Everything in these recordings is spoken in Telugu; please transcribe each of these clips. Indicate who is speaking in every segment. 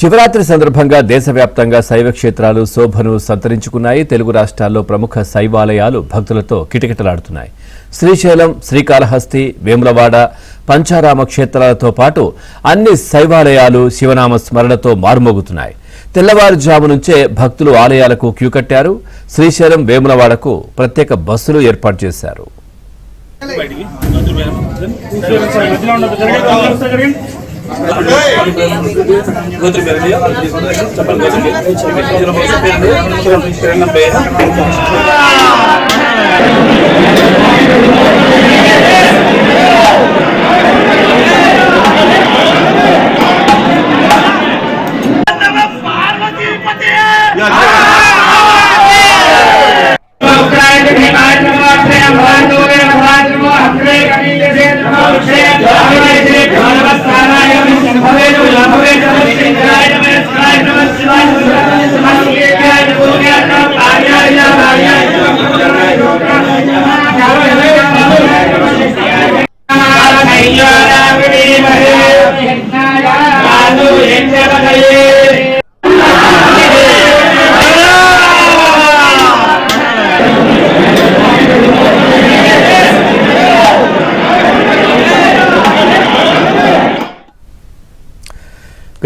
Speaker 1: శివరాత్రి సందర్భంగా దేశవ్యాప్తంగా శైవ క్షేత్రాలు శోభను సంతరించుకున్నాయి. తెలుగు రాష్ట్రాల్లో ప్రముఖ శైవాలయాలు భక్తులతో కిటకిటలాడుతున్నాయి. శ్రీశైలం, శ్రీకాళహస్తి, వేములవాడ, పంచారామ క్షేత్రాలతో పాటు అన్ని శైవాలయాలు శివనామ స్మరణతో మారుమోగుతున్నాయి. తెల్లవారుజాము నుంచే భక్తులు ఆలయాలకు క్యూ కట్టారు. శ్రీశైలం, వేములవాడకు ప్రత్యేక బస్సులు ఏర్పాటు చేశారు.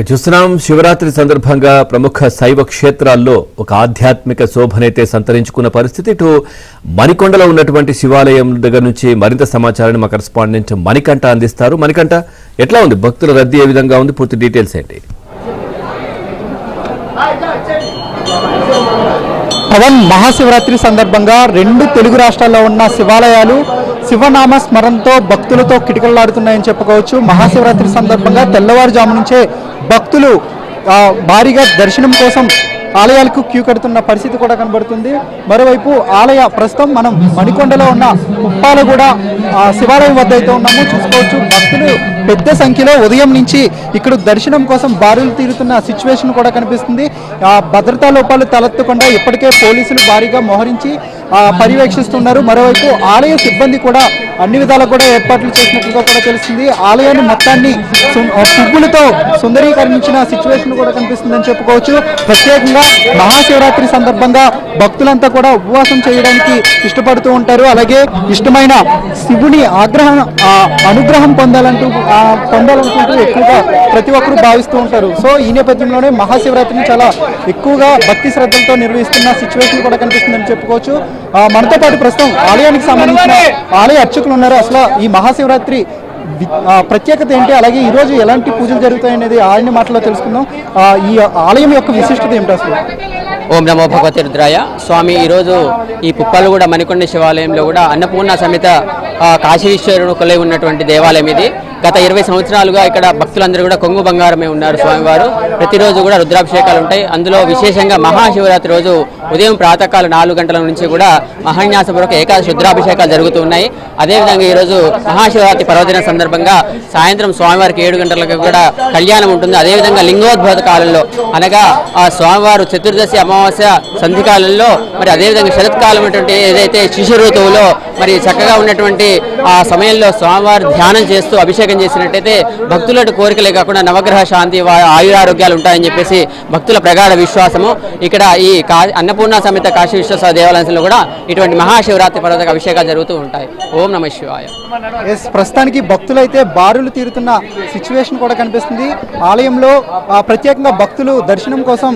Speaker 1: చూస్తున్నాం. శివరాత్రి సందర్భంగా ప్రముఖ శైవ క్షేత్రాల్లో ఒక ఆధ్యాత్మిక శోభనైతే సంతరించుకున్న పరిస్థితి. ఇటు మణికొండలో ఉన్నటువంటి శివాలయం దగ్గర నుంచి మరింత సమాచారాన్ని మా కరెస్పాండెంట్ మణికంఠ అందిస్తారు. మణికంఠ, ఎట్లా ఉంది భక్తుల రద్దీ, ఏ విధంగా ఉంది, పూర్తి డీటెయిల్స్ ఏంటి?
Speaker 2: పవన్, మహాశివరాత్రి సందర్భంగా రెండు తెలుగు రాష్ట్రాల్లో ఉన్న శివాలయాలు శివనామ స్మరణతో భక్తులతో కిటకిటలాడుతున్నాయని చెప్పుకోవచ్చు. మహాశివరాత్రి సందర్భంగా తెల్లవారుజాము నుంచే భక్తులు భారీగా దర్శనం కోసం ఆలయాలకు క్యూ కడుతున్న పరిస్థితి కూడా కనబడుతుంది. మరోవైపు ప్రస్తుతం మనం మణికొండలో ఉన్న ఉప్పాలగూడ శివాలయం వద్ద అయితే ఉన్నాము. చూసుకోవచ్చు, భక్తులు పెద్ద సంఖ్యలో ఉదయం నుంచి ఇక్కడ దర్శనం కోసం బారులు తీరుతున్న సిచ్యువేషన్ కూడా కనిపిస్తుంది. భద్రతా లోపాలు తలెత్తకుండా ఇప్పటికే పోలీసులు భారీగా మోహరించి పర్యవేక్షిస్తున్నారు. మరోవైపు ఆలయ సిబ్బంది కూడా అన్ని విధాలా కూడా ఏర్పాట్లు చేసినట్లుగా కూడా తెలుస్తుంది. ఆలయాన్ని మొత్తాన్ని పువ్వులతో సుందరీకరించిన సిచ్యువేషన్ కూడా కనిపిస్తుందని చెప్పుకోవచ్చు. ప్రత్యేకంగా మహాశివరాత్రి సందర్భంగా భక్తులంతా కూడా ఉపవాసం చేయడానికి ఇష్టపడుతూ ఉంటారు. అలాగే ఇష్టమైన శివుని అనుగ్రహం పొందాలనుకుంటూ ఎక్కువగా ప్రతి ఒక్కరూ భావిస్తూ ఉంటారు. సో ఈ నేపథ్యంలోనే మహాశివరాత్రిని చాలా ఎక్కువగా భక్తి శ్రద్ధలతో నిర్వహిస్తున్న సిచ్యువేషన్ కూడా కనిపిస్తుందని చెప్పుకోవచ్చు. మనతో పాటు ప్రస్తుతం ఆలయానికి సంబంధించిన ఆలయ అర్చకులు ఉన్నారు. అసలు ఈ మహాశివరాత్రి ప్రత్యేకత ఏంటి, అలాగే ఈరోజు ఎలాంటి పూజలు జరుగుతాయనేది ఆయన మాటలో తెలుసుకుందాం. ఈ ఆలయం యొక్క విశిష్టత ఏమిటి అసలు?
Speaker 3: ఓం నమో భగవతి రుద్రాయ. స్వామి, ఈరోజు ఈ పుప్పలగూడ మణికొండ శివాలయంలో కూడా అన్నపూర్ణ సమేత కాశీశ్వరుడు కొలై ఉన్నటువంటి దేవాలయం ఇది. గత 20 సంవత్సరాలుగా ఇక్కడ భక్తులందరూ కూడా కొంగు బంగారమే ఉన్నారు. స్వామివారు ప్రతిరోజు కూడా రుద్రాభిషేకాలు ఉంటాయి. అందులో విశేషంగా మహాశివరాత్రి రోజు ఉదయం ప్రాతకాలం 4 గంటల నుంచి కూడా మహాన్యాసపూర్వక ఏకాదశి రుద్రాభిషేకాలు జరుగుతూ ఉన్నాయి. అదేవిధంగా ఈరోజు మహాశివరాత్రి పర్వదిన సందర్భంగా సాయంత్రం స్వామివారికి 7 గంటలకు కూడా కళ్యాణం ఉంటుంది. అదేవిధంగా లింగోద్భోత కాలంలో అనగా ఆ స్వామివారు చతుర్దశి అమావాస్య సంధికాలంలో మరి అదేవిధంగా శరత్కాలం ఉన్నటువంటి ఏదైతే శిశు ఋతువులో మరి చక్కగా ఉన్నటువంటి ఆ సమయంలో స్వామివారు ధ్యానం చేస్తూ అభిషేకం చేసినట్టయితే భక్తుల కోరికలే కాకుండా నవగ్రహ శాంతి, ఆయురారోగ్యాలు ఉంటాయని చెప్పేసి భక్తుల ప్రగాఢ విశ్వాసము. ఇక్కడ ఈ అన్నపూర్ణ సమేత కాశీ విశ్వేశ్వర దేవాలయంలో కూడా ఇటువంటి మహాశివరాత్రి పర్వదిన అభిషేకాలు జరుగుతూ ఉంటాయి. ఓం నమః శివాయ.
Speaker 2: ప్రస్తుతానికి భక్తులైతే బారులు తీరుతున్న సిచ్యువేషన్ కూడా కనిపిస్తుంది. ఆలయంలో ప్రత్యేకంగా భక్తులు దర్శనం కోసం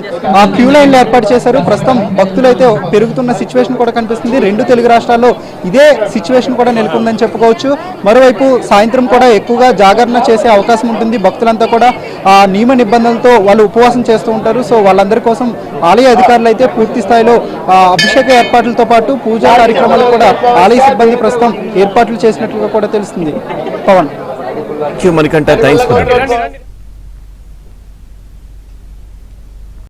Speaker 2: క్యూ లైన్లు ఏర్పాటు చేశారు. ప్రస్తుతం భక్తులైతే పెరుగుతున్న సిచ్యువేషన్ కూడా కనిపిస్తుంది. రెండు తెలుగు రాష్ట్రాల్లో ఇదే సిచ్యువేషన్ కూడా నెలకొందని చెప్పుకోవచ్చు. మరోవైపు సాయంత్రం కూడా ఎక్కువగా జాగరణ చేసే అవకాశం ఉంటుంది. భక్తులంతా కూడా నియమ నిబంధనలతో వాళ్ళు ఉపవాసం చేస్తూ ఉంటారు. సో వాళ్ళందరి కోసం ఆలయ అధికారులు అయితే పూర్తి స్థాయిలో అభిషేక ఏర్పాట్లతో పాటు పూజా కార్యక్రమాలు కూడా ఆలయ సిబ్బంది ప్రస్తుతం ఏర్పాట్లు చేసినట్లుగా కూడా తెలుస్తుంది. పవన్,
Speaker 1: మణికంఠ, థ్యాంక్స్.